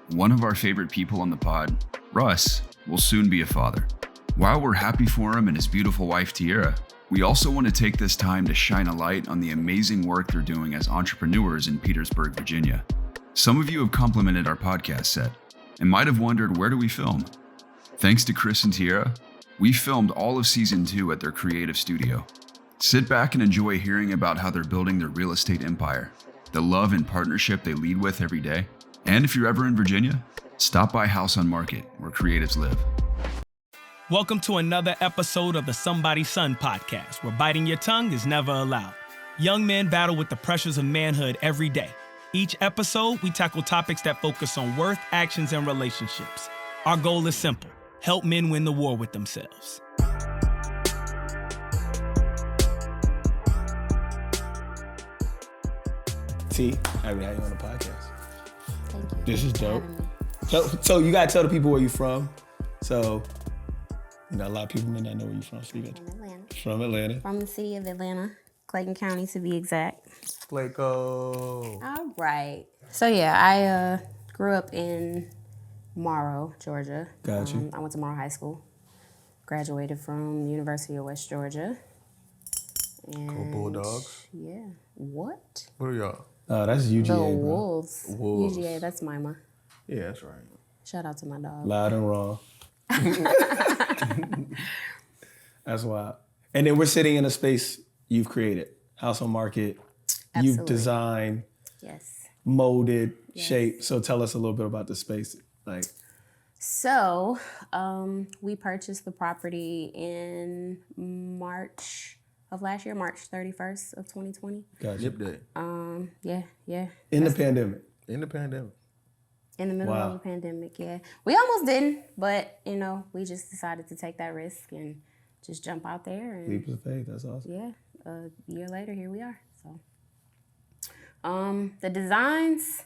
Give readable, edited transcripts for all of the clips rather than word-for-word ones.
One of our favorite people on the pod, Russ, will soon be a father. While we're happy for him and his beautiful wife, Tiara, we also want to take this time to shine a light on the amazing work they're doing as entrepreneurs in Petersburg, Virginia. Some of you have complimented our podcast set and might have wondered, where do we film? Thanks to Kris and Tiara, we filmed all of season 2 at their creative studio. Sit back and enjoy hearing about how they're building their real estate empire, the love and partnership they lead with every day. And if you're ever in Virginia, stop by Haus on Market, where creatives live. Welcome to another episode of the Somebody's Son podcast, where biting your tongue is never allowed. Young men battle with the pressures of manhood every day. Each episode, we tackle topics that focus on worth, actions, and relationships. Our goal is simple: help men win the war with themselves. T, happy to have you on the podcast. Thank you. This is dope. So you gotta tell the people where you're from. So, a lot of people may not know where you're from. So you got From Atlanta. from Atlanta. From the city of Atlanta, Clayton County to be exact. Waco. All right. So I grew up in Morrow, Georgia. Got you. I went to Morrow High School. Graduated from University of West Georgia. And Go Bulldogs. Yeah. What? What are y'all? Oh, that's UGA, The bro. Wolves. Wolves. UGA, that's Mima. Yeah, that's right. Shout out to my dog. Loud and raw. That's wild. And then we're sitting in a space you've created. Haus on Market. You've Absolutely. designed, Yes. molded, Yes. shaped. So tell us a little bit about the space. So, we purchased the property in March of last year, March 31st of 2020. Gotcha. Nip Day. Yeah. In the pandemic. In the pandemic. In the middle Wow. of a pandemic, yeah. We almost didn't, but, we just decided to take that risk and just jump out there. And Leap of faith. That's awesome. yeah, a year later, here we are. So, the designs,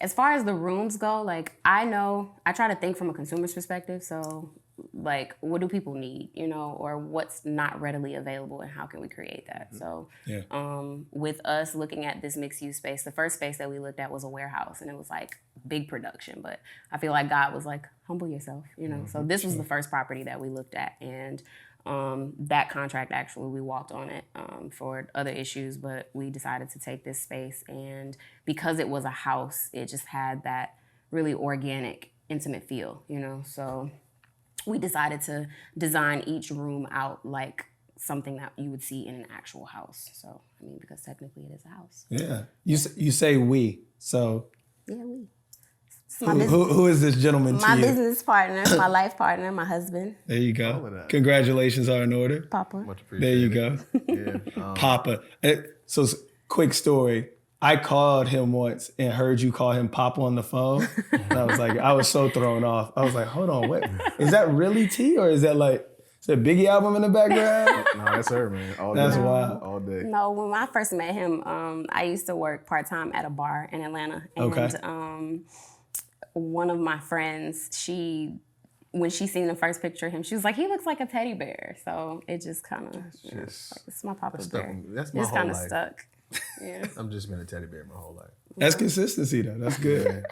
as far as the rooms go, I try to think from a consumer's perspective. So, what do people need, or what's not readily available, and how can we create that? So, Yeah. with us looking at this mixed use space, the first space that we looked at was a warehouse, and it was big production. But I feel like God was humble yourself, So this was the first property that we looked at, and that contract, actually, we walked on it for other issues, but we decided to take this space, and because it was a house, it just had that really organic, intimate feel, So we decided to design each room out like something that you would see in an actual house. So, because technically it is a house. Yeah. You say we. So Yeah, we. It's my business, who is this gentleman to my you? business partner, my life partner, my husband, There you All of go. that. Congratulations are in order. Papa. Much There you appreciated. go. Yeah. Papa. So quick story. I called him once and heard you call him Papa on the phone. And I was so thrown off. I was like, hold on, wait. Is that really T, or is that is that Biggie album in the background? No, that's her, man. All That's day. wild. All day. No, when I first met him, I used to work part-time at a bar in Atlanta. And Okay. One of my friends, when she seen the first picture of him, she was like, he looks like a teddy bear. So it just kind of, it's my Papa stuck bear. with me. That's my It's whole kind of life. stuck. Yeah. I've just been a teddy bear my whole life. That's consistency, though. That's good.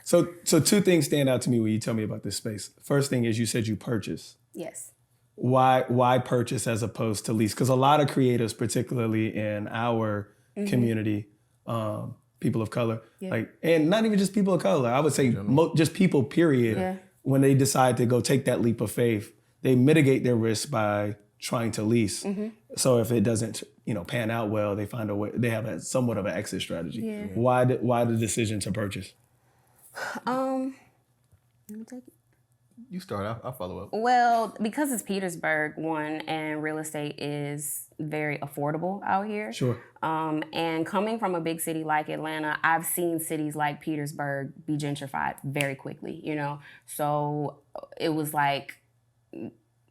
So two things stand out to me when you tell me about this space. First thing is you said you purchased. Yes. Why purchase as opposed to lease? Because a lot of creatives, particularly in our community, people of color, and not even just people of color, I would say just people, period, Yeah. when they decide to go take that leap of faith, they mitigate their risk by trying to lease. So if it doesn't, pan out well, they find a way. They have somewhat of an exit strategy. Yeah. Why the decision to purchase? Let me take it. You start. I'll follow up. Well, because it's Petersburg, one, and real estate is very affordable out here. Sure. And coming from a big city like Atlanta, I've seen cities like Petersburg be gentrified very quickly, So it was like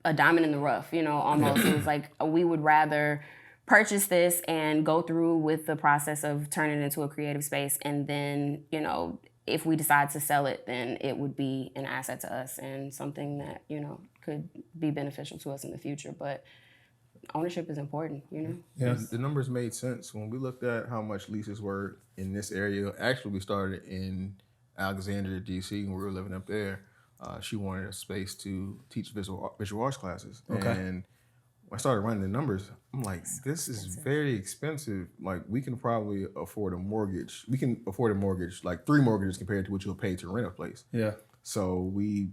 a diamond in the rough, almost. It was like we would rather purchase this and go through with the process of turning it into a creative space, and then, if we decide to sell it, then it would be an asset to us and something that, could be beneficial to us in the future. But ownership is important, Yes. The numbers made sense when we looked at how much leases were in this area. Actually, we started in Alexandria, DC, and we were living up there. She wanted a space to teach visual arts classes. Okay. And when I started running the numbers, I'm like, this is very expensive. Like, we can probably afford a mortgage. We can afford a mortgage, like 3 mortgages compared to what you'll pay to rent a place. Yeah. So we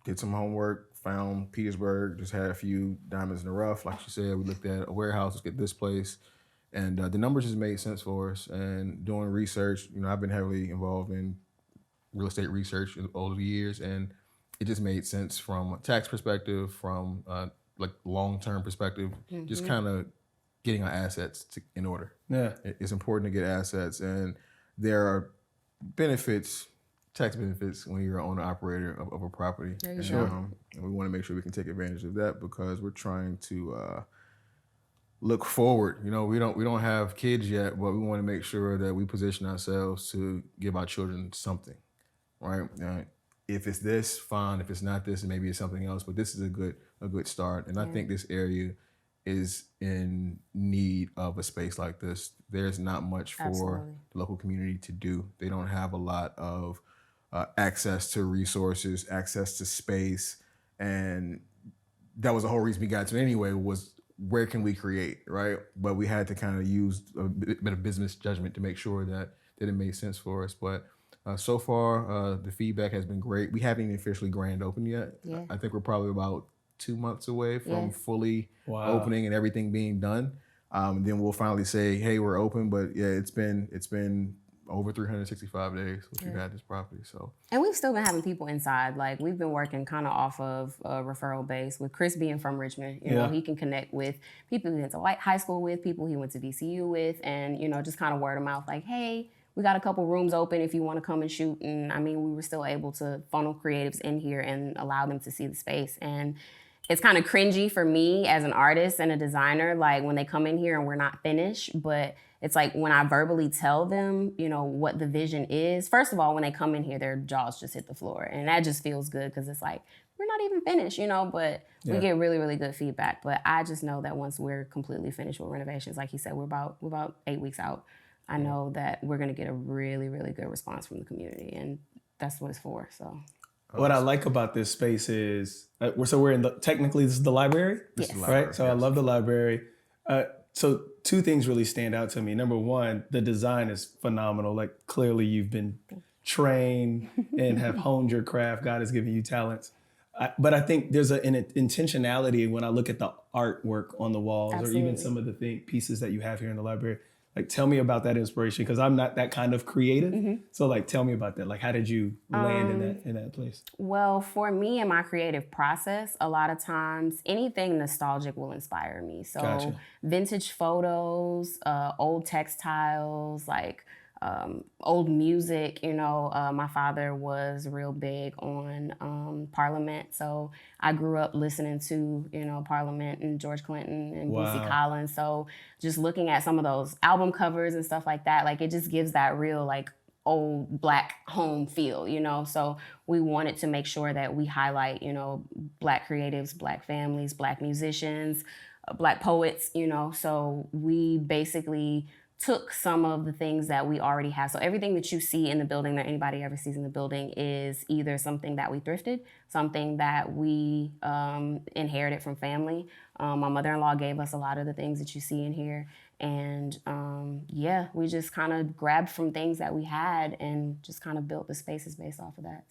did some homework, found Petersburg, just had a few diamonds in the rough. Like you said, we looked at a warehouse, let's get this place. And the numbers just made sense for us. And doing research, I've been heavily involved in real estate research over the years, and it just made sense from a tax perspective, from like long-term perspective, just kind of getting our assets in order. Yeah. It's important to get assets, and there are benefits, tax benefits, when you're an owner-operator of a property. And, and we want to make sure we can take advantage of that because we're trying to look forward. We don't have kids yet, but we want to make sure that we position ourselves to give our children something, right? If it's this, fine. If it's not this, maybe it's something else. But this is a good start, and I think this area is in need of a space like this. There's not much for the local community to do. They don't have a lot of access to resources, access to space, and that was the whole reason we got to it anyway, was where can we create, right? But we had to kind of use a bit of business judgment to make sure that it made sense for us. But so far, the feedback has been great. We haven't even officially grand opened yet. Yeah. I think we're probably about 2 months away from fully opening and everything being done. Then we'll finally say, hey, we're open. But yeah, it's been over 365 days since we've had this property. So, and we've still been having people inside. Like, we've been working kind of off of a referral base with Chris being from Richmond. You know, he can connect with people he went to high school with, people he went to VCU with, and, just kind of word of mouth, like, hey, we got a couple rooms open if you want to come and shoot. And I mean, we were still able to funnel creatives in here and allow them to see the space. And it's kind of cringy for me as an artist and a designer, like when they come in here and we're not finished, but it's like when I verbally tell them, what the vision is, first of all, when they come in here, their jaws just hit the floor. And that just feels good because it's like, we're not even finished, but we get really, really good feedback. But I just know that once we're completely finished with renovations, like he said, we're about 8 weeks out. I know that we're going to get a really, really good response from the community, and that's what it's for. So, what I like about this space is we're in technically this is the library, right? So I love the library. So 2 things really stand out to me. Number one, the design is phenomenal. Like, clearly you've been trained and have honed your craft. God has given you talents. But I think there's an intentionality when I look at the artwork on the walls, or even some of the pieces that you have here in the library. Like, tell me about that inspiration, because I'm not that kind of creative. So, like, tell me about that. Like, how did you land in that place? Well, for me in my creative process, a lot of times anything nostalgic will inspire me. So, vintage photos, old textiles, like old music. My father was real big on Parliament, so I grew up listening to Parliament and George Clinton and Bootsy Collins. So just looking at some of those album covers and stuff like that, like, it just gives that real, like, old Black home feel. So we wanted to make sure that we highlight Black creatives, Black families, Black musicians, Black poets. So we basically took some of the things that we already have. So everything that you see in the building, that anybody ever sees in the building, is either something that we thrifted, something that we inherited from family. My mother-in-law gave us a lot of the things that you see in here. And we just kind of grabbed from things that we had and just kind of built the spaces based off of that.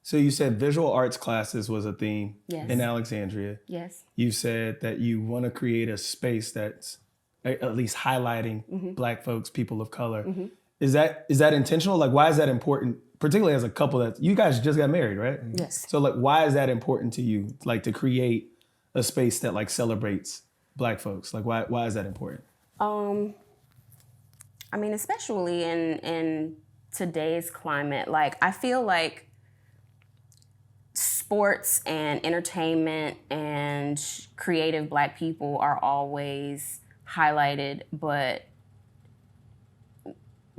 So you said visual arts classes was a theme in Alexandria. Yes. You said that you want to create a space that's at least highlighting Black folks, people of color. Is that intentional? Like, why is that important? Particularly as a couple that you guys just got married, right? Yes. So, like, why is that important to you? Like, to create a space that, like, celebrates Black folks. Like, why is that important? I mean, especially in today's climate, like, I feel like sports and entertainment and creative Black people are always highlighted, but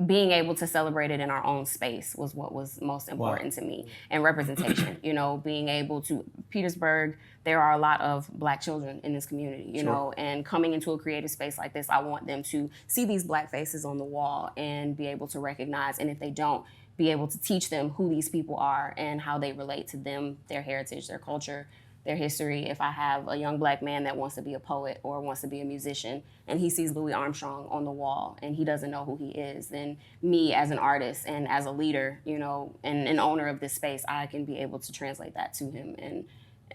being able to celebrate it in our own space was what was most important to me. And representation, being able to, Petersburg, there are a lot of Black children in this community, and coming into a creative space like this, I want them to see these Black faces on the wall and be able to recognize, and if they don't, be able to teach them who these people are and how they relate to them, their heritage, their culture, their history. If I have a young Black man that wants to be a poet or wants to be a musician and he sees Louis Armstrong on the wall and he doesn't know who he is, then me as an artist and as a leader, you know, and an owner of this space, I can be able to translate that to him and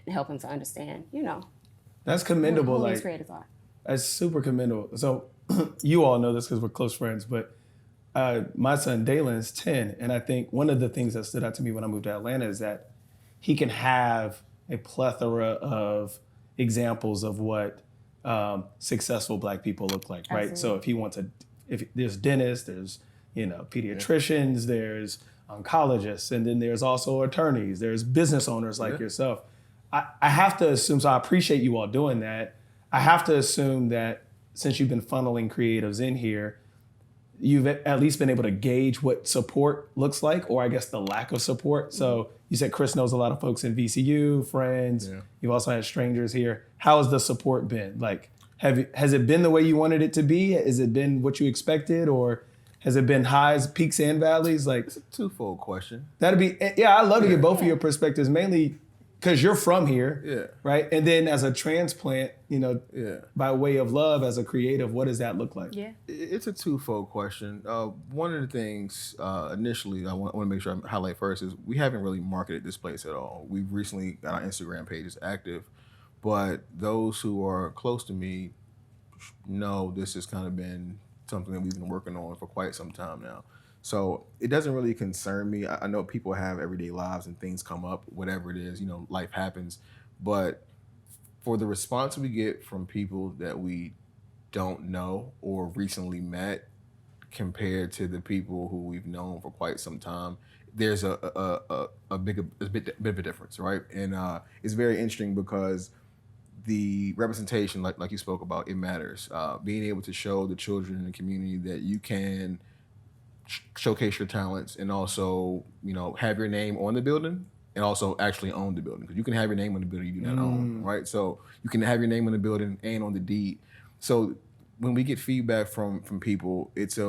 help him to understand, you know. That's commendable. Who like these creators are. That's super commendable. So you all know this because we're close friends, but my son Dalen's 10, and I think one of the things that stood out to me when I moved to Atlanta is that he can have a plethora of examples of what successful Black people look like, right? Absolutely. So if he wants if there's dentists, there's pediatricians, there's oncologists, and then there's also attorneys, there's business owners like yourself. I have to assume, so I appreciate you all doing that. I have to assume that since you've been funneling creatives in here, you've at least been able to gauge what support looks like, or I guess the lack of support. So you said Kris knows a lot of folks in VCU, friends. Yeah. You've also had strangers here. How has the support been? Like, has it been the way you wanted it to be? Has it been what you expected, or has it been highs, peaks, and valleys? Like, it's a twofold question. That'd be, yeah, I'd love to get both of your perspectives, mainly because you're from here, right? And then as a transplant, by way of love, as a creative, what does that look like? Yeah, it's a twofold question. One of the things initially I want to make sure I highlight first is we haven't really marketed this place at all. We've recently got our Instagram pages active, but those who are close to me know this has kind of been something that we've been working on for quite some time now. So it doesn't really concern me. I know people have everyday lives and things come up, whatever it is, life happens. But for the response we get from people that we don't know or recently met compared to the people who we've known for quite some time, there's a bit of a difference, right? And it's very interesting because the representation, like you spoke about, it matters. Being able to show the children in the community that you can showcase your talents and also, have your name on the building and also actually own the building. Because you can have your name on the building you do not own, right? So you can have your name on the building and on the deed. So when we get feedback from people, it's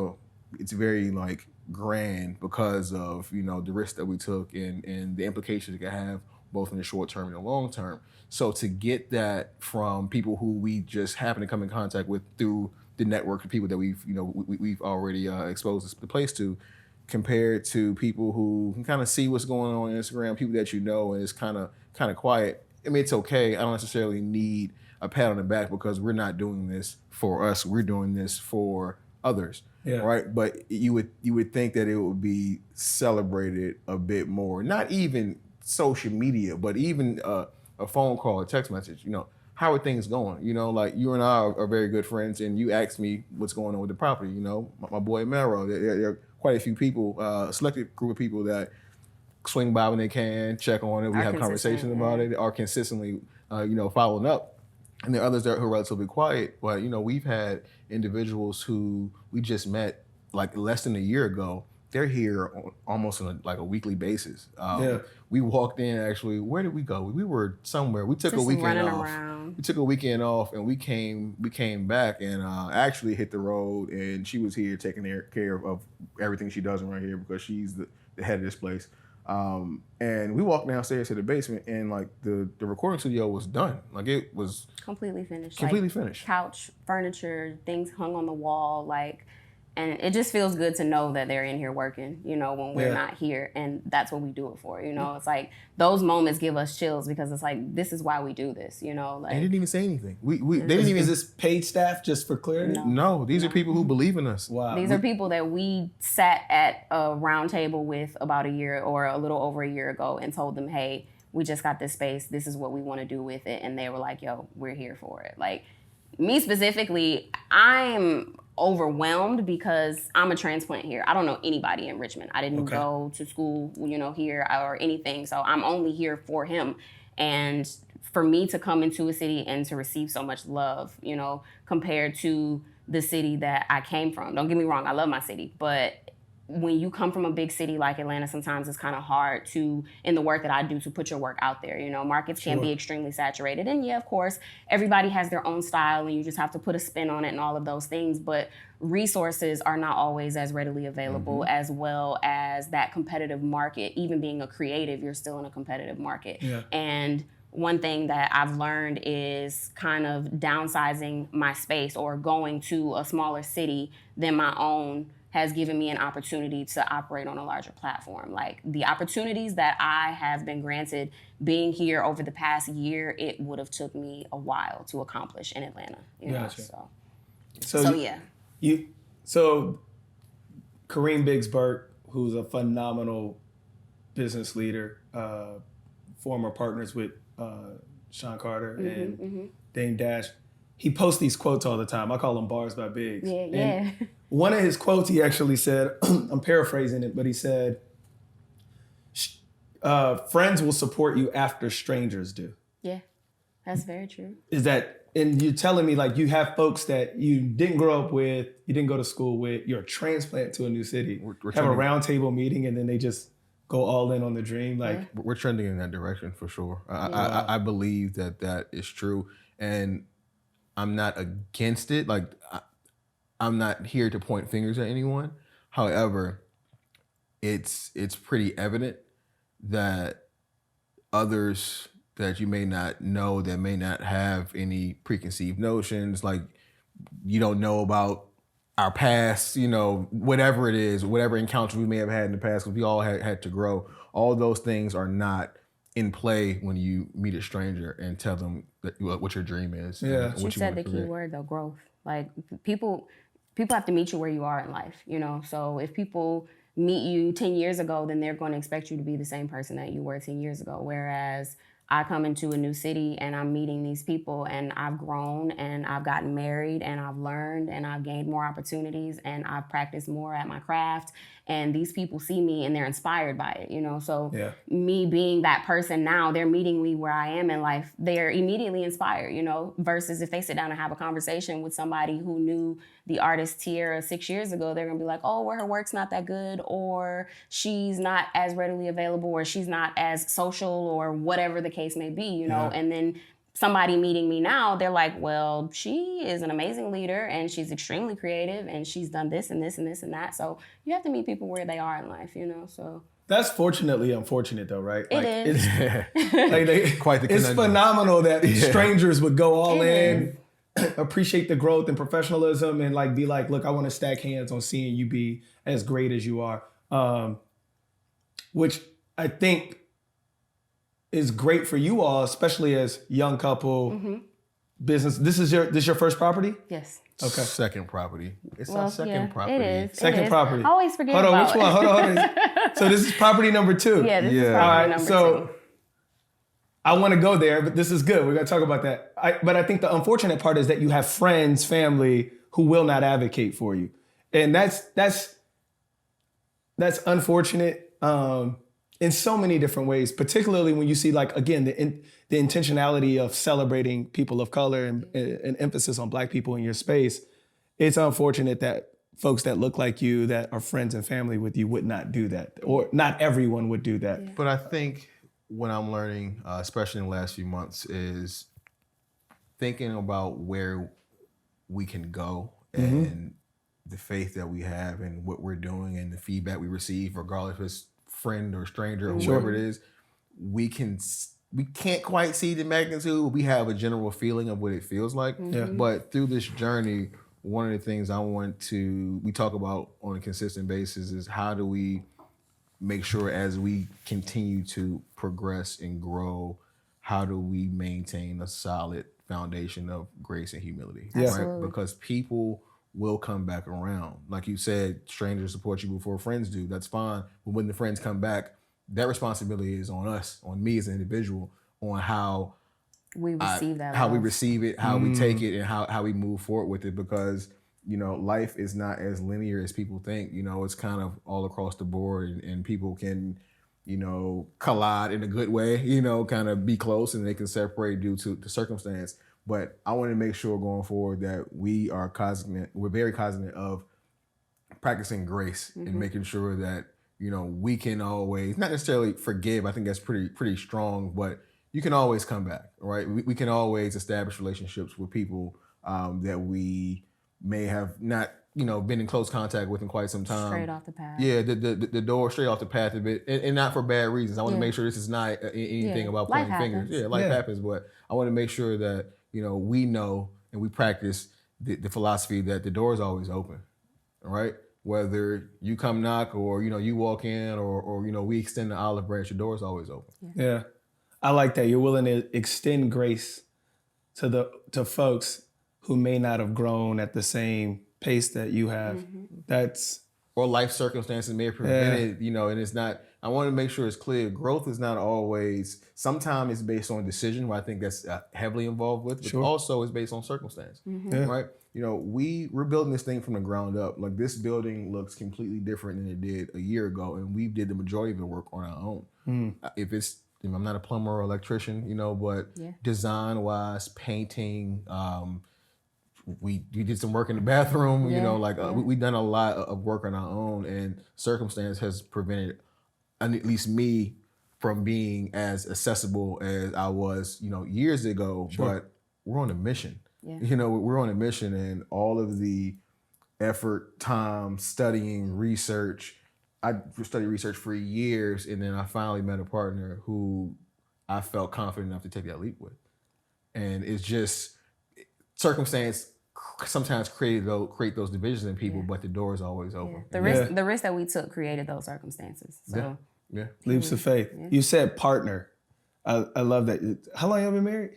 very like grand because of, the risk that we took and the implications it can have both in the short term and the long term. So to get that from people who we just happen to come in contact with through the network of people that we've already exposed the place to, compared to people who can kind of see what's going on Instagram, people that and it's kind of quiet. I mean, it's okay. I don't necessarily need a pat on the back because we're not doing this for us. We're doing this for others, right? But you would think that it would be celebrated a bit more. Not even social media, but even a phone call, a text message. How are things going? Like you and I are very good friends, and you asked me what's going on with the property. My boy Mero, there are quite a few people, a selected group of people that swing by when they can, check on it. We have conversations about it, are consistently, following up. And there are others that are relatively quiet, but we've had individuals who we just met like less than a year ago. They're here almost on a weekly basis. We walked in, actually, where did we go? We were somewhere. We took a weekend off. Around. We took a weekend off and we came back and actually hit the road, and she was here taking care of everything she does around here because she's the head of this place. And we walked downstairs to the basement and the recording studio was done. It was completely finished. Finished. Couch, furniture, things hung on the wall, and it just feels good to know that they're in here working, when we're not here. And that's what we do it for, It's like those moments give us chills because it's like, this is why we do this, They didn't even say anything. They didn't even. Is this paid staff, just for clarity? No, these are people who believe in us. Wow. These are people that we sat at a round table with about a year or a little over a year ago and told them, hey, we just got this space. This is what we want to do with it. And they were like, yo, we're here for it. Me specifically, I'm overwhelmed because I'm a transplant here. I don't know anybody in Richmond. I didn't go to school, here or anything. So I'm only here for him. And for me to come into a city and to receive so much love, compared to the city that I came from. Don't get me wrong, I love my city, but when you come from a big city like Atlanta, sometimes it's kind of hard to, in the work that I do, to put your work out there. You know, markets can be extremely saturated. And yeah, of course, everybody has their own style and you just have to put a spin on it and all of those things. But resources are not always as readily available, as well as that competitive market. Even being a creative, you're still in a competitive market. Yeah. And one thing that I've learned is kind of downsizing my space or going to a smaller city than my own has given me an opportunity to operate on a larger platform. Like the opportunities that I have been granted being here over the past year, it would have took me a while to accomplish in Atlanta. You know? So yeah. So Kareem Biggs Burke, who's a phenomenal business leader, former partners with Sean Carter and Dame Dash, he posts these quotes all the time. I call them bars by Biggs. Yeah, and one of his quotes, he actually said, I'm paraphrasing it, but he said, friends will support you after strangers do. Yeah, that's very true. Is that, and you're telling me like you have folks that you didn't grow up with, you didn't go to school with, you're a transplant to a new city, have a round table meeting, and then they just go all in on the dream. Like we're trending in that direction for sure. I believe that is true, and I'm not against it. Like I'm not here to point fingers at anyone. However, it's pretty evident that others that you may not know, that may not have any preconceived notions, like you don't know about our past, you know, whatever it is, whatever encounters we may have had in the past, because we all had to grow. All those things are not in play when you meet a stranger and tell them what your dream is. Yeah. You said the key word though, growth. Like people have to meet you where you are in life, you know? So if people meet you 10 years ago, then they're going to expect you to be the same person that you were 10 years ago. Whereas I come into a new city and I'm meeting these people and I've grown and I've gotten married and I've learned and I've gained more opportunities and I've practiced more at my craft. And these people see me and they're inspired by it, you know? So me being that person now, they're meeting me where I am in life. They're immediately inspired, you know, versus if they sit down and have a conversation with somebody who knew the artist Tiara 6 years ago, they're gonna be like, oh, well, her work's not that good, or she's not as readily available, or she's not as social, or whatever the case may be, you know? And then somebody meeting me now, they're like, well, she is an amazing leader and she's extremely creative and she's done this and this and this and that. So you have to meet people where they are in life, you know? So that's fortunately unfortunate though, right? It is. It's, quite the conundrum. It's phenomenal that strangers would go all in, appreciate the growth and professionalism, and like be like, look, I want to stack hands on seeing you be as great as you are. Which I think is great for you all, especially as young couple, business. This is your first property? Yes. Okay. Second property. It's our second property. It is. Second property. I always forget Hold on, about which one? Hold on. So this is property number 2. Yeah, this is property number 2. I want to go there, but this is good. We're going to talk about that. But I think the unfortunate part is that you have friends, family who will not advocate for you. And that's unfortunate in so many different ways, particularly when you see, like, again, the intentionality of celebrating people of color and emphasis on Black people in your space. It's unfortunate that folks that look like you, that are friends and family with you, would not do that. Or not everyone would do that. Yeah. But I think what I'm learning, especially in the last few months, is thinking about where we can go and the faith that we have and what we're doing and the feedback we receive, regardless if it's friend or stranger or whoever it is. We can't quite see the magnitude, but we have a general feeling of what it feels like. But through this journey, one of the things we talk about on a consistent basis is how do we make sure as we continue to progress and grow, how do we maintain a solid foundation of grace and humility? Right? Because people will come back around. Like you said, strangers support you before friends do. That's fine. But when the friends come back, that responsibility is on us, on me as an individual, on how we receive we receive it, how we take it, and how we move forward with it. Because, you know, life is not as linear as people think. You know, it's kind of all across the board, and people can, you know, collide in a good way, you know, kind of be close, and they can separate due to the circumstance. But I want to make sure going forward that we're very cognizant of practicing grace and making sure that, you know, we can always, not necessarily forgive, I think that's pretty strong, but you can always come back, right? We can always establish relationships with people that we may have not, you know, been in close contact with in quite some time. Straight off the path. Yeah, the door straight off the path a bit, and not for bad reasons. I want to make sure this is not anything about pointing fingers. Yeah, life happens, but I want to make sure that, you know, we know and we practice the philosophy that the door is always open, all right? Whether you come knock or, you know, you walk in or you know, we extend the olive branch, your door is always open. Yeah. I like that. You're willing to extend grace to folks who may not have grown at the same pace that you have. That's... Or life circumstances may have prevented, you know, and it's not, I want to make sure it's clear, growth is not always, sometimes it's based on decision, where I think that's heavily involved with, but also it's based on circumstance, right? You know, we're building this thing from the ground up. Like, this building looks completely different than it did a year ago, and we did the majority of the work on our own. If it's, you know, I'm not a plumber or electrician, you know, but design-wise, painting, we did some work in the bathroom, you know, like we've done a lot of work on our own, and circumstance has prevented at least me from being as accessible as I was, you know, years ago, but we're on a mission. You know, we're on a mission, and all of the effort, time, studying, research. I studied research for years, and then I finally met a partner who I felt confident enough to take that leap with. And it's just circumstance sometimes create those divisions in people, but the door is always open. The risk that we took created those circumstances. So leaps of faith. You said partner. I love that. How long have you been married?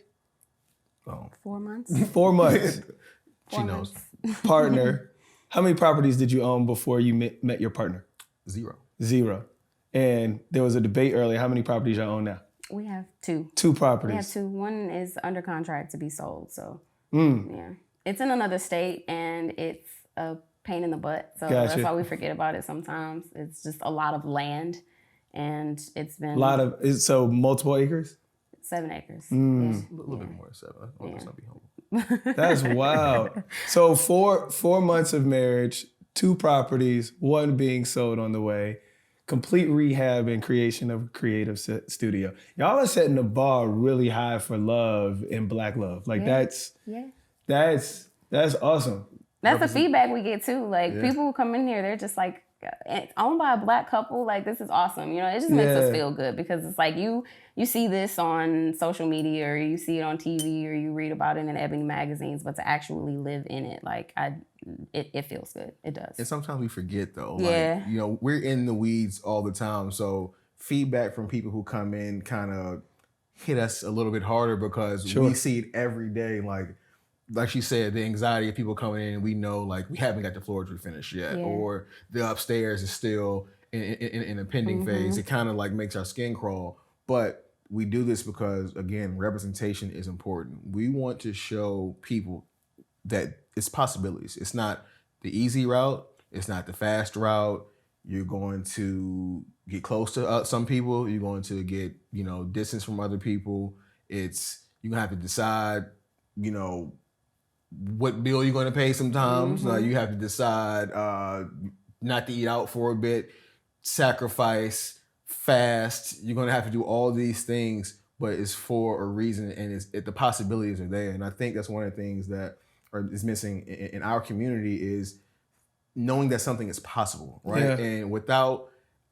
4 months. 4 months. She knows. Partner. How many properties did you own before you met your partner? Zero. And there was a debate earlier. How many properties y'all own now? We have 2. 2 properties. We have 2. One is under contract to be sold. So yeah, it's in another state, and it's a pain in the butt. So that's why we forget about it sometimes. It's just a lot of land, and it's been so multiple acres. 7 acres. A little bit more than 7. Let's not be humble. That's wild. So 4 months of marriage, 2 properties, 1 being sold on the way, complete rehab and creation of a creative studio. Y'all are setting the bar really high for love and Black love. Like that's awesome. That's the feedback we get too. Like people who come in here, they're just like, owned by a Black couple, like this is awesome. You know, it just makes us feel good, because it's like you see this on social media, or you see it on TV, or you read about it in Ebony magazines, but to actually live in it, like it feels good. It does. And sometimes we forget though. Like, you know, we're in the weeds all the time. So feedback from people who come in kind of hit us a little bit harder, because we see it every day. Like she said, the anxiety of people coming in, we know, like, we haven't got the floor finished yet, or the upstairs is still in a pending phase. It kind of like makes our skin crawl. But we do this because, again, representation is important. We want to show people that it's possibilities. It's not the easy route. It's not the fast route. You're going to get close to some people. You're going to get, you know, distance from other people. You're going to have to decide, you know, what bill you're going to pay sometimes. You have to decide not to eat out for a bit, sacrifice, fast. You're going to have to do all these things, but it's for a reason, and the possibilities are there. And I think that's one of the things that is missing in our community, is knowing that something is possible, right? Yeah. And without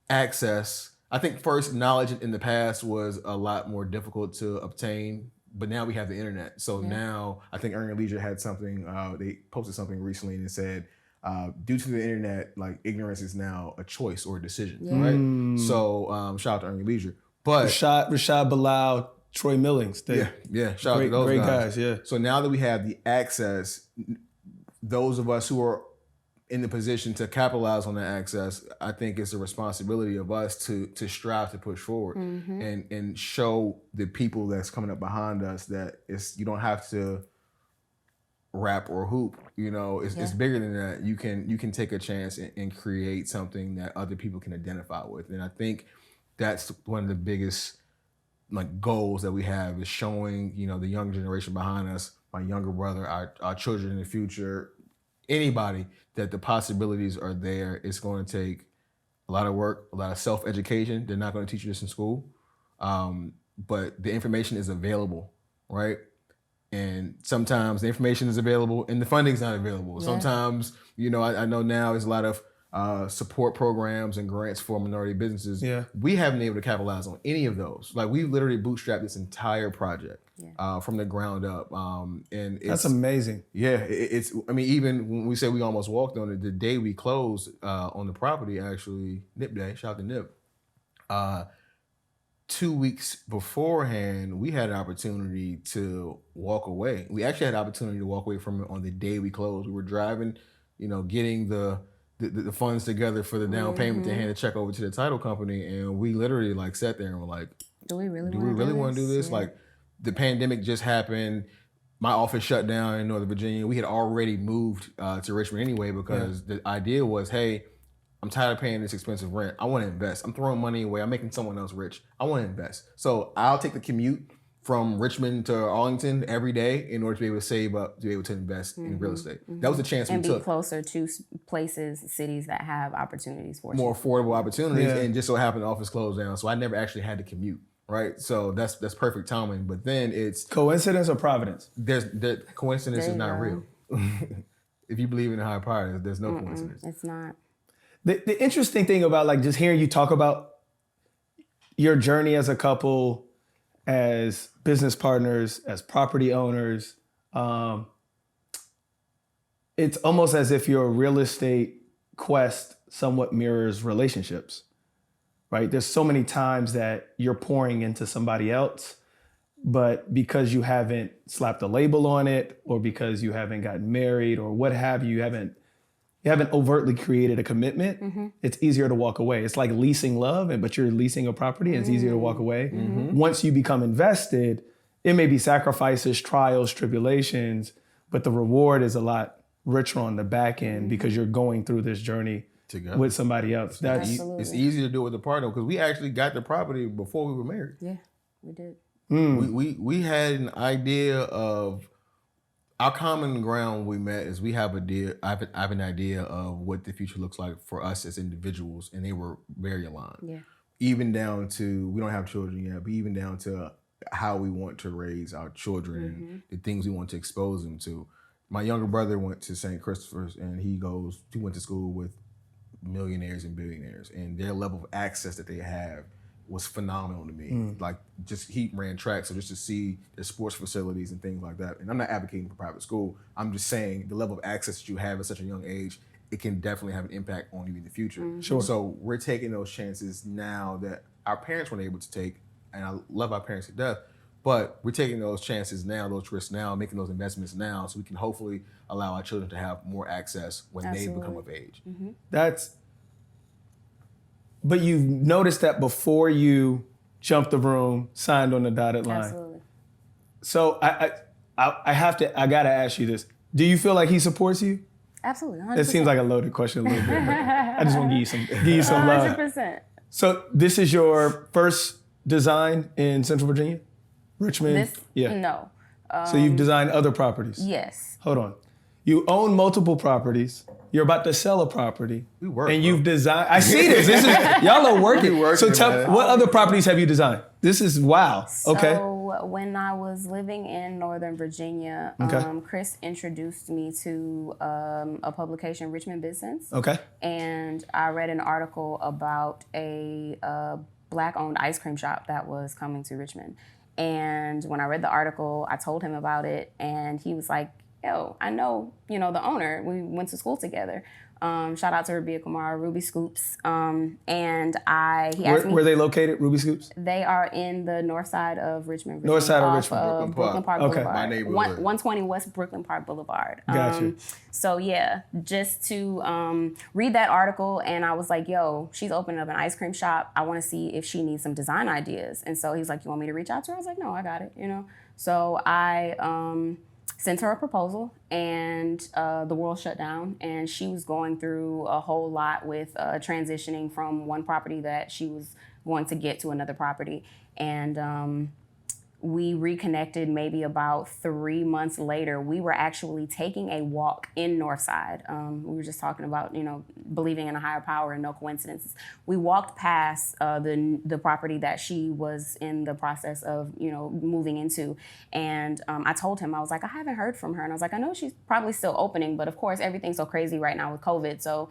access, I think first, knowledge in the past was a lot more difficult to obtain. But now we have the internet. So now I think Earn Leisure had something, they posted something recently, and it said, due to the internet, like, ignorance is now a choice or a decision, right? So shout out to Earn Leisure. But Rashad Bilal, Troy Millings. Shout out to those great guys. So now that we have the access, those of us who are in the position to capitalize on that access, I think it's a responsibility of us to strive to push forward and show the people that's coming up behind us that you don't have to rap or hoop. You know, it's bigger than that. You can take a chance and create something that other people can identify with. And I think that's one of the biggest, like, goals that we have, is showing, you know, the young generation behind us, my younger brother, our children in the future, anybody that the possibilities are there. It's going to take a lot of work, a lot of self-education. They're not going to teach you this in school. But the information is available, right? And sometimes the information is available and the funding's not available. Yeah. Sometimes, I know now there's a lot of support programs and grants for minority businesses. Yeah. We haven't been able to capitalize on any of those. Like, we literally bootstrapped this entire project from the ground up. And that's amazing. Yeah, even when we say we almost walked on it, the day we closed on the property, actually, Nip Day, shout out to Nip, 2 weeks beforehand, we had an opportunity to walk away. We actually had an opportunity to walk away from it on the day we closed. We were driving, getting the funds together for the down payment to hand a check over to the title company, and we literally sat there and were like, do we really want to do this? Yeah. Like, the pandemic just happened. My office shut down in Northern Virginia. We had already moved to Richmond anyway because the idea was, hey, I'm tired of paying this expensive rent. I want to invest. I'm throwing money away. I'm making someone else rich. I want to invest. So I'll take the commute from Richmond to Arlington every day in order to be able to save up, to be able to invest in real estate. That was the chance we took. And be closer to places, cities that have opportunities for more affordable opportunities. And just so happened the office closed down. So I never actually had to commute, right? So that's perfect timing. But then it's... Coincidence or providence? Coincidence is not real. If you believe in a higher power, there's no coincidence. It's not. The interesting thing about just hearing you talk about your journey as a couple, as business partners, as property owners, it's almost as if your real estate quest somewhat mirrors relationships, right? There's so many times that you're pouring into somebody else, but because you haven't slapped a label on it, or because you haven't gotten married or what have you, you haven't overtly created a commitment, it's easier to walk away. It's like leasing love, but you're leasing a property and it's easier to walk away. Once you become invested, it may be sacrifices, trials, tribulations, but the reward is a lot richer on the back end because you're going through this journey together with somebody else. It's easy to do it with a partner because we actually got the property before we were married. Yeah, we did. We had an idea of... Our common ground when we met is I have an idea of what the future looks like for us as individuals, and they were very aligned. Yeah. Even down to, we don't have children yet, but even down to how we want to raise our children and the things we want to expose them to. My younger brother went to St. Christopher's, and he went to school with millionaires and billionaires, and their level of access that they have was phenomenal to me. Like, just he ran track, so just to see the sports facilities and things like that. And I'm not advocating for private school. I'm just saying the level of access that you have at such a young age, it can definitely have an impact on you in the future. Sure. So we're taking those chances now that our parents weren't able to take, and I love our parents to death, but we're taking those chances now, those risks now, making those investments now, so we can hopefully allow our children to have more access when they become of age. But you've noticed that before you jumped the room, signed on the dotted line. Absolutely. So I gotta ask you this. Do you feel like he supports you? Absolutely, 100%. It seems like a loaded question a little bit. I just want to give you some love. 100%. So this is your first design in Central Virginia? Richmond? No. So you've designed other properties? Yes. Hold on. You own multiple properties. You're about to sell a property. We work. And you've designed. I see this. Y'all are working. So tell, what other properties have you designed? This is wow. Okay. So when I was living in Northern Virginia, Kris introduced me to a publication, Richmond Business. Okay. And I read an article about a Black-owned ice cream shop that was coming to Richmond. And when I read the article, I told him about it, and he was like, yo, I know, the owner. We went to school together. Shout out to Rabia Kumar, Ruby Scoops. And he asked me. Where are they located, Ruby Scoops? They are in the north side of Richmond. North side of Richmond. Brooklyn Park Okay. Boulevard. My neighborhood. 120 West Brooklyn Park Boulevard. Gotcha. So yeah, just to read that article, and I was like, yo, she's opening up an ice cream shop. I want to see if she needs some design ideas. And so he's like, you want me to reach out to her? I was like, no, I got it, So I sent her a proposal, and the world shut down, and she was going through a whole lot with transitioning from one property that she was going to get to another property. And we reconnected maybe about 3 months later. We were actually taking a walk in Northside. We were just talking about, believing in a higher power and no coincidences. We walked past the property that she was in the process of, moving into. And I told him, I was like, I haven't heard from her. And I was like, I know she's probably still opening, but of course, everything's so crazy right now with COVID. So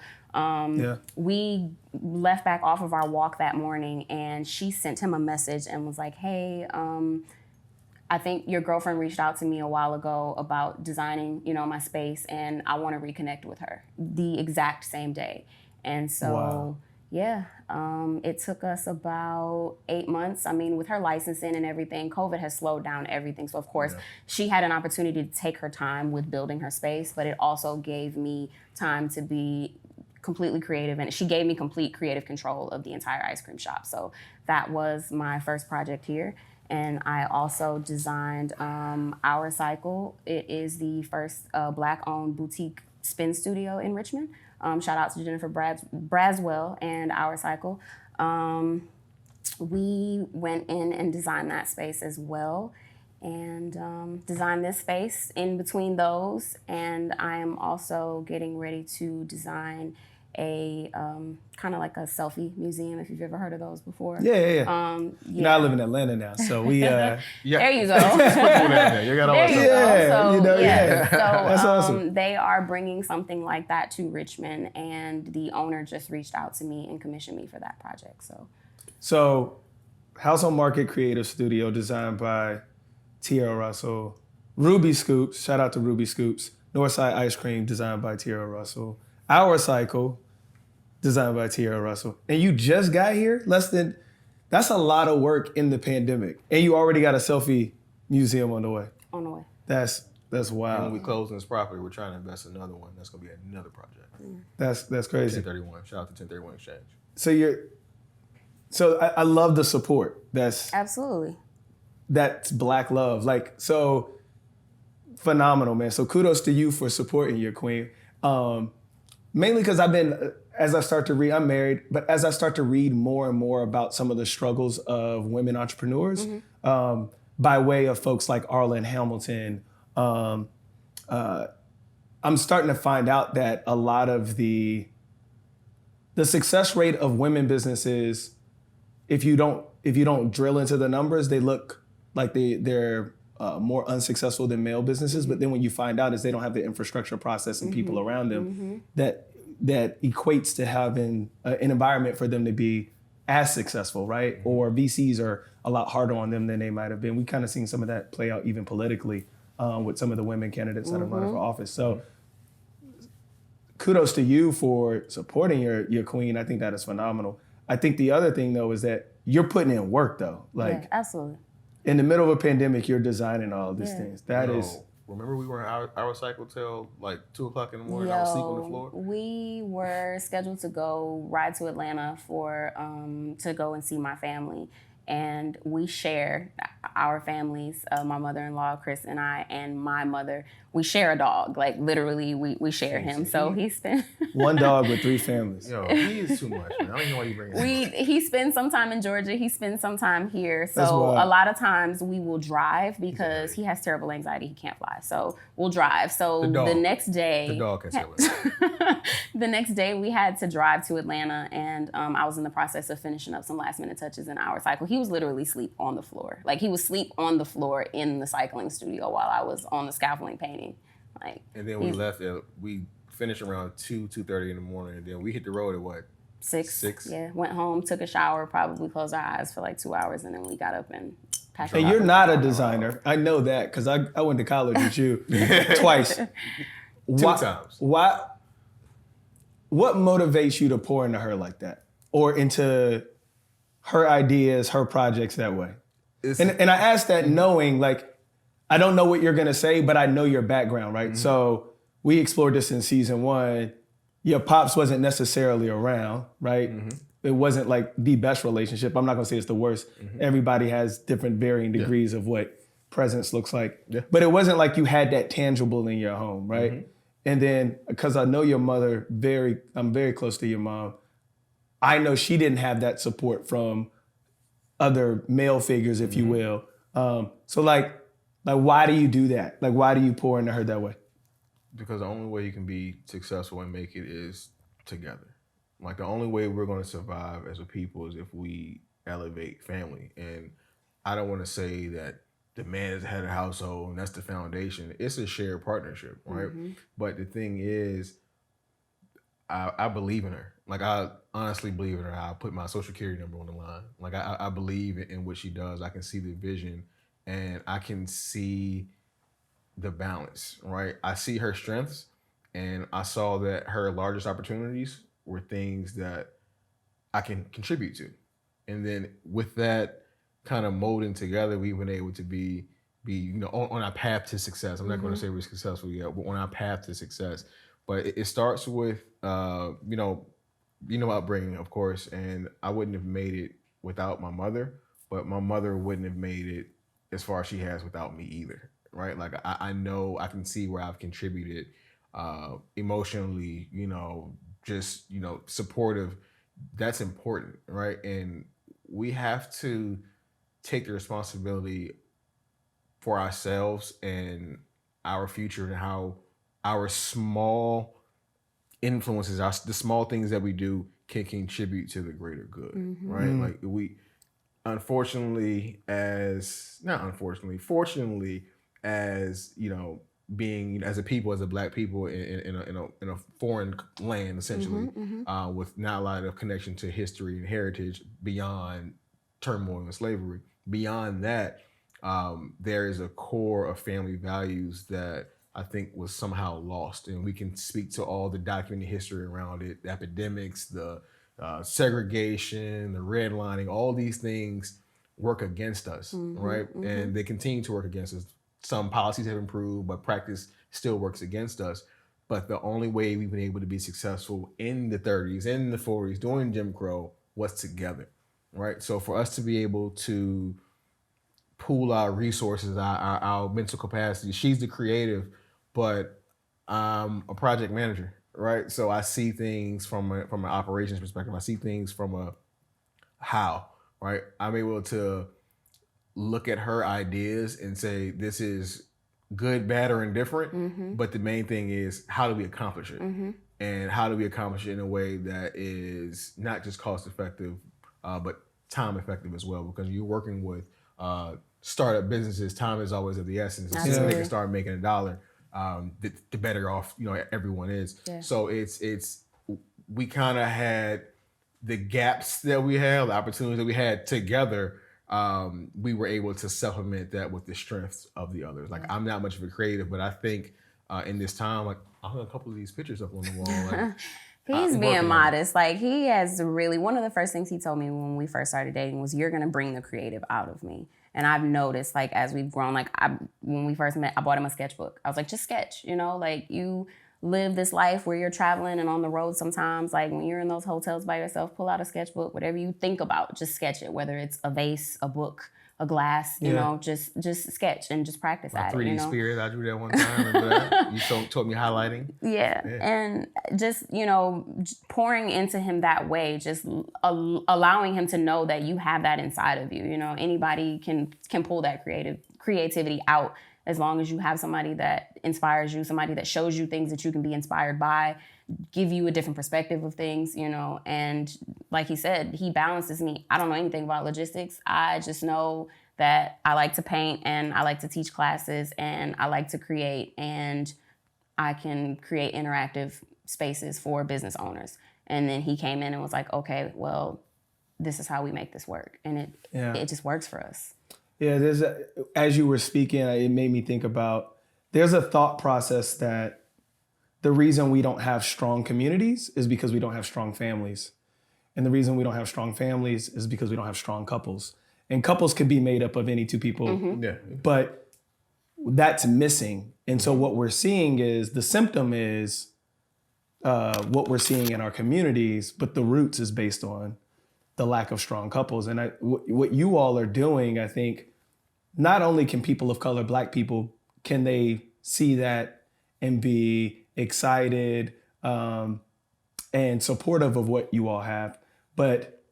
we left back off of our walk that morning, and she sent him a message and was like, hey, I think your girlfriend reached out to me a while ago about designing, my space, and I want to reconnect with her the exact same day. And so, it took us about 8 months. I mean, with her licensing and everything, COVID has slowed down everything. So of course, she had an opportunity to take her time with building her space, but it also gave me time to be completely creative, and she gave me complete creative control of the entire ice cream shop. So that was my first project here. And I also designed Our Cycle. It is the first Black-owned boutique spin studio in Richmond. Shout out to Jennifer Braswell and Our Cycle. We went in and designed that space as well, and designed this space in between those. And I am also getting ready to design a kind of like a selfie museum, if you've ever heard of those before. Yeah. I live in Atlanta now, so we there you go. You got all So, That's awesome. They are bringing something like that to Richmond, and the owner just reached out to me and commissioned me for that project. So Haus on Market Creative Studio, designed by Tiara Russell. Ruby Scoops, shout out to Ruby Scoops. Northside Ice Cream, designed by Tiara Russell. Our Cycle, designed by Tiara Russell. And you just got here? That's a lot of work in the pandemic. And you already got a selfie museum on the way. On the way. That's wild. And when we close on this property, we're trying to invest in another one. That's going to be another project. That's crazy. 1031. Shout out to 1031 Exchange. So I love the support. Absolutely. That's Black love. So phenomenal, man. So kudos to you for supporting your queen. Mainly because as I start to read, I'm married, but as I start to read more and more about some of the struggles of women entrepreneurs, by way of folks like Arlen Hamilton, I'm starting to find out that a lot of the success rate of women businesses, if you don't drill into the numbers, they look like they're more unsuccessful than male businesses. But then when you find out is they don't have the infrastructure, process, and people around them that equates to having an environment for them to be as successful, right? Or VCs are a lot harder on them than they might have been. We kind of seen some of that play out even politically with some of the women candidates that are running for office. So kudos to you for supporting your queen. I think that is phenomenal. I think the other thing though is that you're putting in work though. Absolutely. In the middle of a pandemic, you're designing all of these things. That is. Remember we were in our cycle till like 2:00 in the morning. I was sleeping on the floor. We were scheduled to go ride to Atlanta to go and see my family. And we share our families, my mother-in-law, Kris, and I, and my mother. We share a dog. Like literally, we share him. So he spent one dog with 3 families. Yo, he is too much, man. I don't know why you bring him. He spends some time in Georgia. He spends some time here. So a lot of times we will drive because he has terrible anxiety. He can't fly. So we'll drive. So the next day, the dog can tell us. The next day we had to drive to Atlanta, and I was in the process of finishing up some last minute touches in Our Cycle. He was literally asleep on the floor. Like he was asleep on the floor in the cycling studio while I was on the scaffolding painting. And then we left. We finished around 2:30 in the morning, and then we hit the road at what? 6. Yeah. Went home, took a shower, probably closed our eyes for like 2 hours, and then we got up and packed. And you're not a designer. I know that because I went to college with you twice. 2 times. What motivates you to pour into her like that, or into her ideas, her projects that way? And I ask that knowing I don't know what you're gonna say, but I know your background, right? So we explored this in season 1. Your pops wasn't necessarily around, right? It wasn't like the best relationship. I'm not gonna say it's the worst. Everybody has different varying degrees of what presence looks like. Yeah. But it wasn't like you had that tangible in your home, right? And then, because I know your mother I'm very close to your mom, I know she didn't have that support from other male figures, if you will, So like why do you do that? Like why do you pour into her that way? Because the only way you can be successful and make it is together. Like the only way we're going to survive as a people is if we elevate family. And I don't want to say that the man is the head of the household and that's the foundation. It's a shared partnership, right? Mm-hmm. But the thing is, I believe in her. Like I honestly believe in her. I put my social security number on the line. Like I believe in what she does. I can see the vision and I can see the balance, right? I see her strengths and I saw that her largest opportunities were things that I can contribute to. And then with that kind of molding together, we've been able to be on our path to success. I'm not going to say we're successful yet, but on our path to success. But it starts with, upbringing, of course, and I wouldn't have made it without my mother, but my mother wouldn't have made it as far as she has without me either, right? Like I know I can see where I've contributed emotionally, supportive. That's important, right? And we have to take the responsibility for ourselves and our future and how our small influences, the small things that we do can contribute to the greater good, right? Like fortunately, as being as a people, as a Black people in a foreign land, essentially, with not a lot of connection to history and heritage beyond turmoil and slavery. Beyond that, there is a core of family values that I think was somehow lost, and we can speak to all the documented history around it, the epidemics, the segregation, the redlining, all these things work against us, right? And they continue to work against us. Some policies have improved, but practice still works against us. But the only way we've been able to be successful in the 30s, in the 40s, during Jim Crow, was together, right? So for us to be able to pool our resources, our mental capacity, she's the creative, but I'm a project manager, right? So I see things from an operations perspective. I see things from a how, right? I'm able to look at her ideas and say, this is good, bad, or indifferent. But the main thing is, how do we accomplish it? And how do we accomplish it in a way that is not just cost effective, but time effective as well? Because you're working with startup businesses, time is always of the essence. As soon as they can start making $1, the better off everyone is. Yeah. So it's we kind of had the gaps that we had, the opportunities that we had together. We were able to supplement that with the strengths of the others. Like I'm not much of a creative, but I think in this time, like I hung a couple of these pictures up on the wall. Like, he's being modest. Like he has really, one of the first things he told me when we first started dating was, you're gonna bring the creative out of me. And I've noticed, like, as we've grown, like when we first met, I bought him a sketchbook. I was like, just sketch, like you live this life where you're traveling and on the road sometimes. Like when you're in those hotels by yourself, pull out a sketchbook, whatever you think about, just sketch it. Whether it's a vase, a book, a glass, just sketch and just practice at 3D it. 3D Spirit, I drew that one time. Remember that? You taught me highlighting. Yeah. And just, pouring into him that way, just allowing him to know that you have that inside of you. Anybody can pull that creativity out, as long as you have somebody that inspires you, somebody that shows you things that you can be inspired by, give you a different perspective of things, and like he said, he balances me. I don't know anything about logistics. I just know that I like to paint and I like to teach classes and I like to create, and I can create interactive spaces for business owners. And then he came in and was like, okay, well, this is how we make this work. And it just works for us. Yeah, as you were speaking, it made me think about, there's a thought process that the reason we don't have strong communities is because we don't have strong families. And the reason we don't have strong families is because we don't have strong couples. And couples can be made up of any two people, but that's missing. And so what we're seeing is, the symptom is what we're seeing in our communities, but the roots is based on the lack of strong couples. And what you all are doing, I think, not only can people of color, Black people, can they see that and be excited and supportive of what you all have, but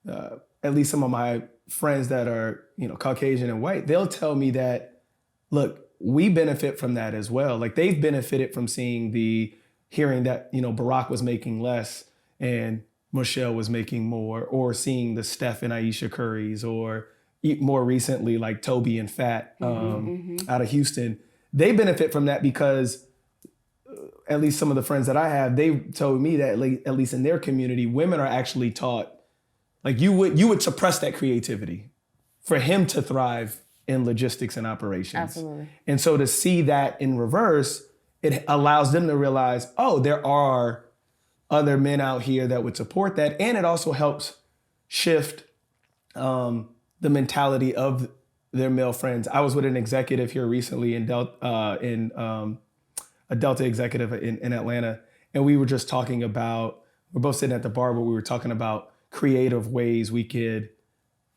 at least some of my friends that are, Caucasian and white, they'll tell me that, look, we benefit from that as well. Like they've benefited from hearing that, Barack was making less and Michelle was making more, or seeing the Steph and Aisha Currys, or more recently, like Toby and Fat out of Houston. They benefit from that because at least some of the friends that I have, they told me that at least in their community, women are actually taught, like you would suppress that creativity for him to thrive in logistics and operations. Absolutely. And so to see that in reverse, it allows them to realize, oh, there are other men out here that would support that. And it also helps shift the mentality of their male friends. I was with an executive here recently a Delta executive in Atlanta, and we were just talking about, we're both sitting at the bar, but we were talking about creative ways we could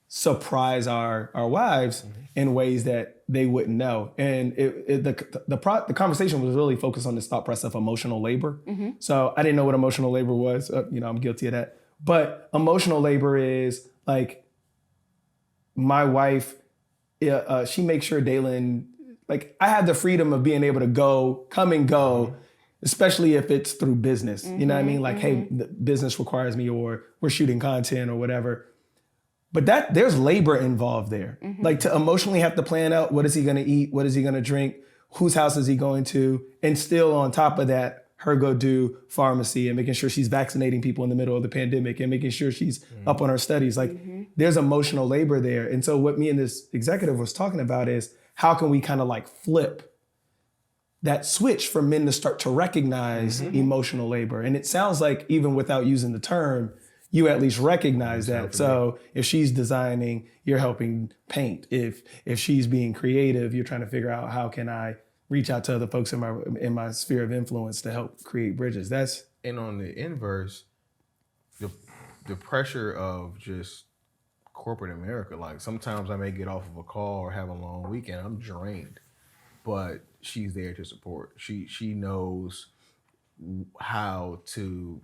surprise our wives in ways that they wouldn't know. And the conversation was really focused on this thought process of emotional labor. So I didn't know what emotional labor was. I'm guilty of that. But emotional labor is like, my wife, she makes sure Dalen, like I have the freedom of being able to come and go, especially if it's through business. You know what I mean? Like, hey, the business requires me, or we're shooting content or whatever. But there's labor involved there. Like to emotionally have to plan out, what is he gonna eat? What is he gonna drink? Whose house is he going to? And still on top of that, her go do pharmacy and making sure she's vaccinating people in the middle of the pandemic and making sure she's up on her studies. Like there's emotional labor there. And so what me and this executive was talking about is, how can we kind of like flip that switch for men to start to recognize emotional labor? And it sounds like even without using the term, you at least recognize that. So if she's designing, you're helping paint. If she's being creative, you're trying to figure out, how can I reach out to other folks in my sphere of influence to help create bridges? And on the inverse, the pressure of just corporate America, like sometimes I may get off of a call or have a long weekend, I'm drained, but she's there to support. She knows how to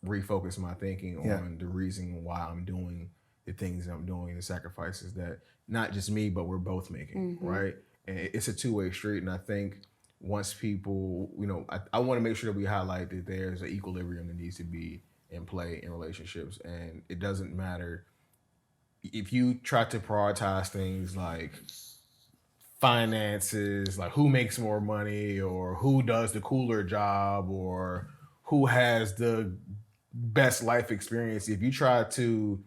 refocus my thinking on the reason why I'm doing the things that I'm doing, the sacrifices that not just me, but we're both making, right? And it's a two-way street. And I think once people, I want to make sure that we highlight that there's an equilibrium that needs to be in play in relationships. And it doesn't matter if you try to prioritize things like finances, like who makes more money, or who does the cooler job, or who has the best life experience. If you try to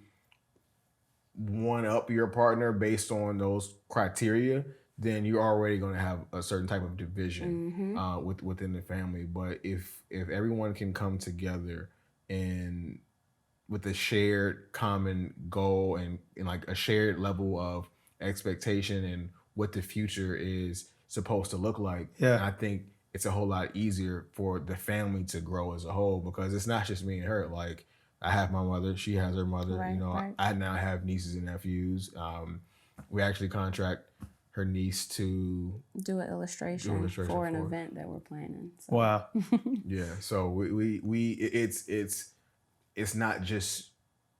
one up your partner based on those criteria, then you're already going to have a certain type of division within the family. But if everyone can come together and with a shared common goal and like a shared level of expectation and what the future is supposed to look like, I think it's a whole lot easier for the family to grow as a whole, because it's not just me and her. Like I have my mother, she has her mother, right. I now have nieces and nephews. We actually contract her niece to do an illustration for an event that we're planning. So. Wow. Yeah. So we it's not just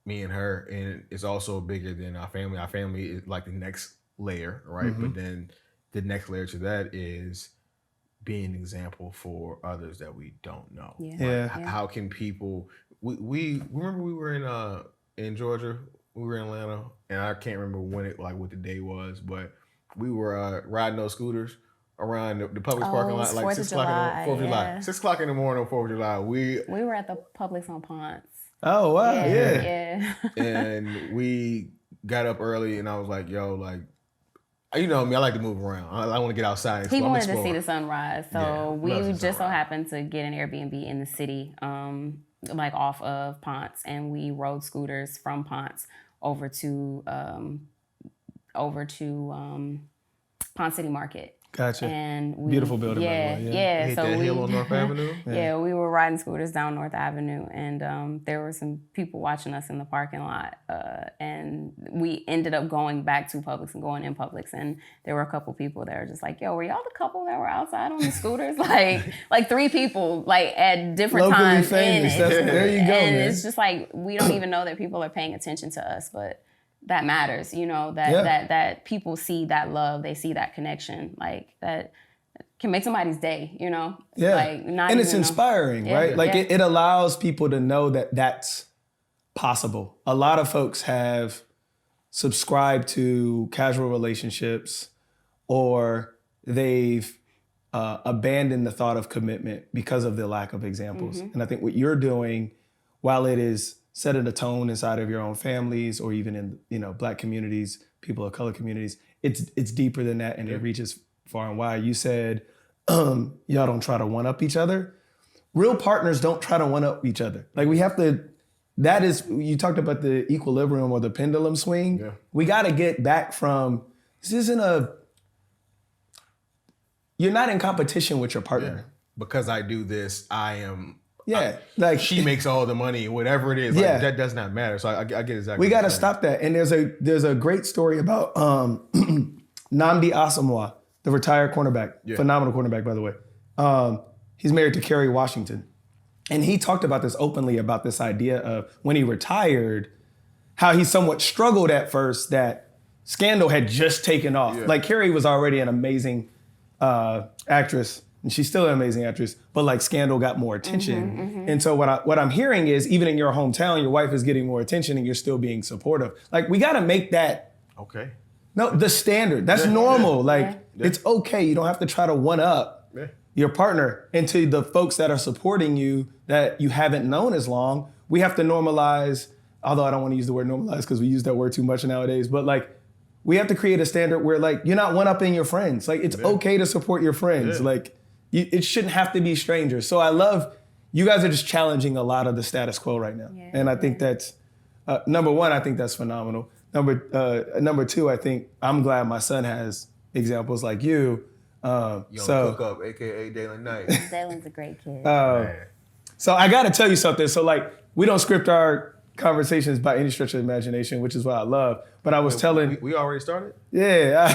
me and her, and it's also bigger than our family. Our family is like the next layer, right? But then the next layer to that is being an example for others that we don't know. How can people? We remember we were in Georgia, we were in Atlanta, and I can't remember what the day was, but we were riding those scooters around the Publix parking lot, like 6 o'clock on 4th of July. 6 o'clock in the morning on 4th of July. We were at the Publix on Ponce. Oh wow, yeah. And we got up early, and I was like, "Yo, like, you know me, I like to move around. I want to get outside." He wanted to see the sunrise, so we just so happened to get an Airbnb in the city, like off of Ponce, and we rode scooters from Ponce over to Ponce City Market. Gotcha. And beautiful building. Hit so that hill on North Avenue. We were riding scooters down North Avenue, and there were some people watching us in the parking lot. And we ended up going back to Publix and going in Publix, and there were a couple people that were just like, "Yo, were y'all the couple that were outside on the scooters?" like 3 people, like at different locally times. Famous. There you go, and man. it's just like we don't even know that people are paying attention to us, but that matters, you know, that people see that love, they see that connection, like that can make somebody's day, you know? Yeah. Like, not and it's even, inspiring, right? Like it allows people to know that that's possible. A lot of folks have subscribed to casual relationships, or they've abandoned the thought of commitment because of the lack of examples. And I think what you're doing, while it is setting a tone inside of your own families, or even in, you know, Black communities, people of color communities, it's deeper than that, and it reaches far and wide. You said, y'all don't try to one-up each other. Real partners don't try to one-up each other. Like, we have to, that is, you talked about the equilibrium or the pendulum swing. Yeah. We got to get back from, this isn't you're not in competition with your partner. Yeah. Because I do this, I am, like she makes all the money, whatever it is. Like, that does not matter. So I get exactly. We got to stop that. And there's a great story about Nnamdi Asomugha, the retired cornerback, phenomenal cornerback, by the way. He's married to Kerry Washington. And he talked about this openly, about this idea of when he retired, how he somewhat struggled at first, that Scandal had just taken off. Yeah. Like, Kerry was already an amazing actress, and she's still an amazing actress, but like Scandal got more attention. And so what I'm hearing is, even in your hometown, your wife is getting more attention and you're still being supportive. Like, we got to make that the standard. That's normal. It's okay. You don't have to try to one up your partner. And to the folks that are supporting you that you haven't known as long, we have to normalize, although I don't want to use the word normalize because we use that word too much nowadays, but like, we have to create a standard where, like, you're not one-upping your friends. Like, it's okay to support your friends. Like, it shouldn't have to be strangers. So I love, you guys are just challenging a lot of the status quo right now. And I think that's, number one, I think that's phenomenal. Number two, I think I'm glad my son has examples like you. Cook Up, AKA Dalen Knight. Dalen's a great kid. So I got to tell you something. So, like, we don't script our conversations by any stretch of the imagination, which is what I love. But I was telling... We already started? Yeah.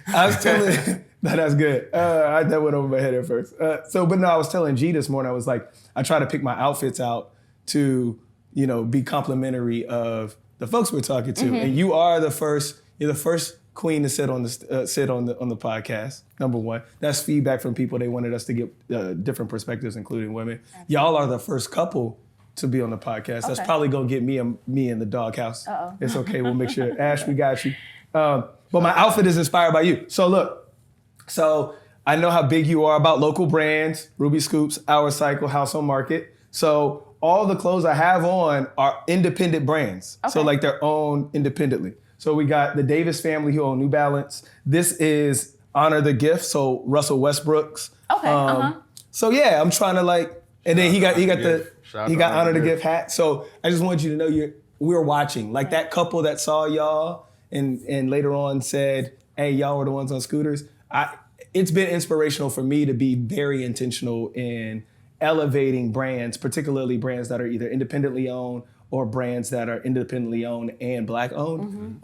I was telling... That's good. That went over my head at first. I was telling G this morning, I was like, I try to pick my outfits out to, you know, be complimentary of the folks we're talking to. And you are the first... You're the first queen to sit on the podcast, number one. That's feedback from people. They wanted us to get different perspectives, including women. Absolutely. Y'all are the first couple to be on the podcast. That's probably gonna get me in the doghouse. It's okay, we'll make sure. Ash, we got you. But my outfit is inspired by you. So look, I know how big you are about local brands, Ruby Scoops, Our Cycle, Haus on Market. So all the clothes I have on are independent brands. So like they're owned independently. So we got the Davis family who own New Balance. This is Honor the Gift, so Russell Westbrook's. So yeah, I'm trying to like, and then he got Honor the Gift hat. So I just want you to know we're watching. Like that couple that saw y'all and later on said, hey, y'all were the ones on scooters. It's been inspirational for me to be very intentional in elevating brands, particularly brands that are either independently owned or brands that are independently owned and Black owned,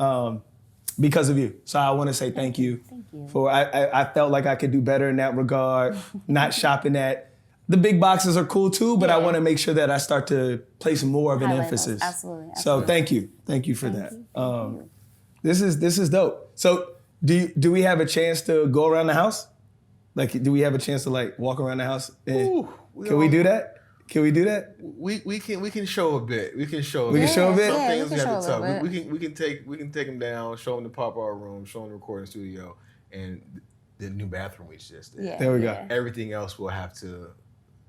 because of you. So I want to say thank you. Thank you. For I felt like I could do better in that regard, not shopping at, the big boxes are cool too, but I want to make sure that I start to place more of an emphasis. Absolutely. So thank you for that. This is dope. So do we have a chance to go around the house? Like, do we have a chance to like walk around the house? Can we do that? Can we do that? We can show a bit. We can show a bit. Some things we have to tell. We can take them down, show them the pop-art room, show them the recording studio, and the new bathroom we just did. There we go. Everything else we'll have to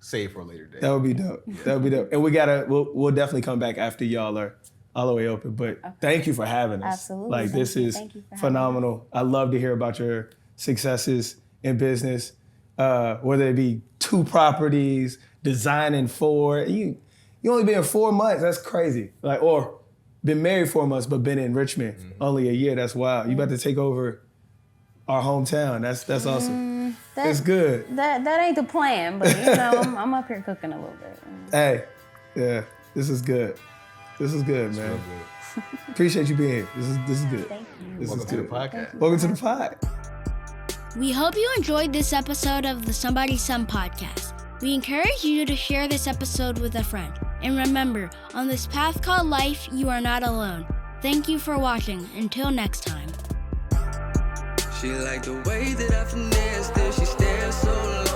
save for a later day. That would be dope. That would be dope. And we'll definitely come back after y'all are all the way open. But thank you for having us. Absolutely. Like, this is phenomenal. I love to hear about your successes in business, whether it be 2 properties, designing 4. You only been in 4 months. That's crazy. Like, or been married 4 months, but been in Richmond only a year. That's wild. You about to take over our hometown. That's awesome. It's good. That ain't the plan, but you know, I'm up here cooking a little bit. Hey, yeah, this is good. This is good, man. Real good. Appreciate you being here. This is good. Thank you. Welcome to the podcast. Welcome to the pod. We hope you enjoyed this episode of the Somebody's Son podcast. We encourage you to share this episode with a friend. And remember, on this path called life, you are not alone. Thank you for watching. Until next time. She liked the way that I finessed her. She stared so long.